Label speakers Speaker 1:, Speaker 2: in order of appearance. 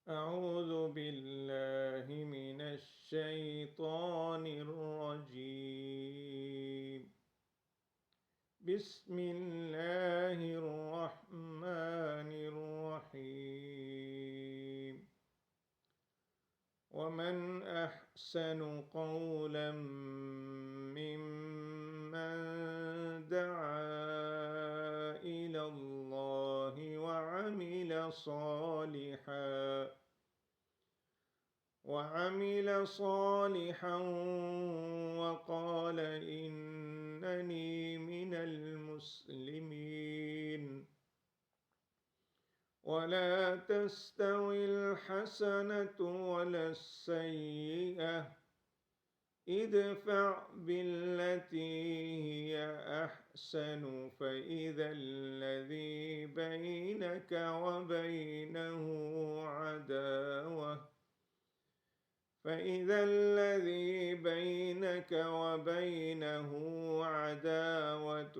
Speaker 1: أعوذ بالله من الشيطان الرجيم. بسم الله الرحمن الرحيم. ومن أحسن قولا ممن دعا إلى الله وعمل صالحا وقال إنني من المسلمين. ولا تستوي الحسنة ولا السيئة، ادفع بالتي هي أحسن فإذا الذي بينك وبينه عداوة